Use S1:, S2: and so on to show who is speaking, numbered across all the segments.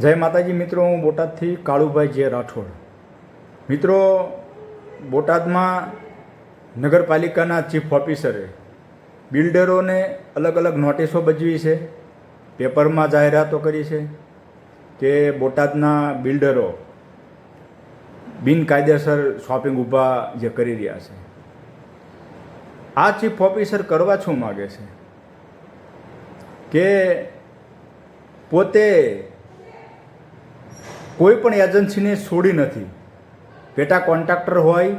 S1: જય માતાજી મિત્રો, હું બોટાદથી કાળુભાઈ જે રાઠોડ. મિત્રો, બોટાદમાં નગરપાલિકાના ચીફ ઓફિસરે બિલ્ડરોને અલગ અલગ નોટિસો બજવી છે, પેપરમાં જાહેરાતો કરી છે કે બોટાદના બિલ્ડરો બિનકાયદેસર શોપિંગ ઊભા જે કરી રહ્યા છે. આ ચીફ ઓફિસર કરવા શું માગે છે કે પોતે કોઈ પણ એજન્સીને છોડી નથી. પેટા કોન્ટ્રાક્ટર હોય,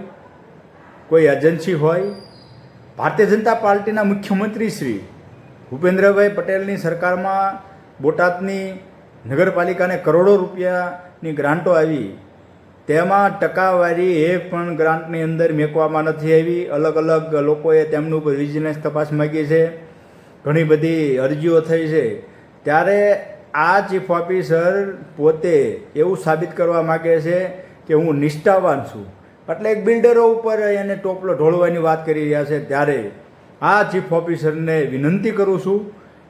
S1: કોઈ એજન્સી હોય, ભારતીય જનતા પાર્ટીના મુખ્યમંત્રી શ્રી ભૂપેન્દ્રભાઈ પટેલની સરકારમાં બોટાદની નગરપાલિકાને કરોડો રૂપિયાની ગ્રાન્ટો આવી, તેમાં ટકાવારી એક પણ ગ્રાન્ટની અંદર મેકવામાં નથી આવી. અલગ અલગ લોકોએ તેમનું ઉપર વિજિલન્સ તપાસ માગી છે, ઘણી બધી અરજીઓ થઈ છે. ત્યારે આ ચીફ ઓફિસર પોતે એવું સાબિત કરવા માગે છે કે હું નિષ્ઠાવાન છું, એટલે એક બિલ્ડરો ઉપર એને ટોપલો ઢોળવાની વાત કરી રહ્યા છે. ત્યારે આ ચીફ ઓફિસરને વિનંતી કરું છું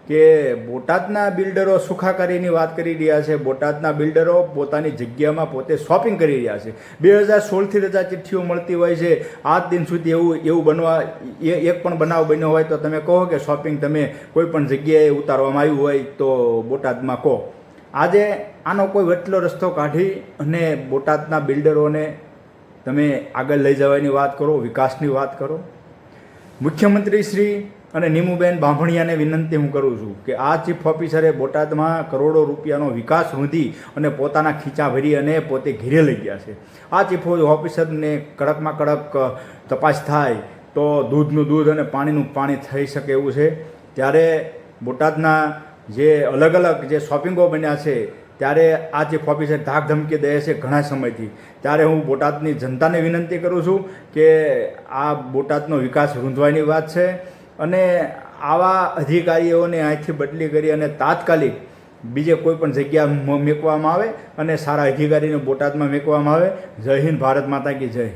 S1: કે બોટાદના બિલ્ડરો સુખાકારીની વાત કરી રહ્યા છે. બોટાદના બિલ્ડરો પોતાની જગ્યામાં પોતે શોપિંગ કરી રહ્યા છે. 2016થી રજા ચિઠ્ઠીઓ મળતી હોય છે. આજ દિન સુધી એવું બનવા એક પણ બનાવ બન્યો હોય તો તમે કહો કે શોપિંગ તમે કોઈ પણ જગ્યાએ ઉતારવામાં આવ્યું હોય તો બોટાદમાં કહો. આજે આનો કોઈ વટલો રસ્તો કાઢી અને બોટાદના બિલ્ડરોને તમે આગળ લઈ જવાની વાત કરો, વિકાસની વાત કરો. મુખ્યમંત્રી શ્રી અને નીમુબેન બાંભણિયાને વિનંતી હું કરું છું કે આ ચીફ ઓફિસરે બોટાદમાં કરોડો રૂપિયાનો વિકાસ રૂંધી અને પોતાના ખીચા ભરી અને પોતે ઘેરે લઈ ગયા છે. આ ચીફ ઓફિસરને કડકમાં કડક તપાસ થાય તો દૂધનું દૂધ અને પાણીનું પાણી થઈ શકે એવું છે. ત્યારે બોટાદના જે અલગ અલગ જે શોપિંગો બન્યા છે ત્યારે આ ચીફ ઓફિસર ધાક ધમકી દે છે ઘણા સમયથી. ત્યારે હું બોટાદની જનતાને વિનંતી કરું છું કે આ બોટાદનો વિકાસ રૂંધવાની વાત છે અને આવા અધિકારીઓને અહીંથી બદલી કરી અને તાત્કાલિક બીજે કોઈ પણ જગ્યા મૂકવામાં આવે અને સારા અધિકારીને બોટાદમાં મૂકવામાં આવે. જય હિન્દ, ભારત માતા કી જય.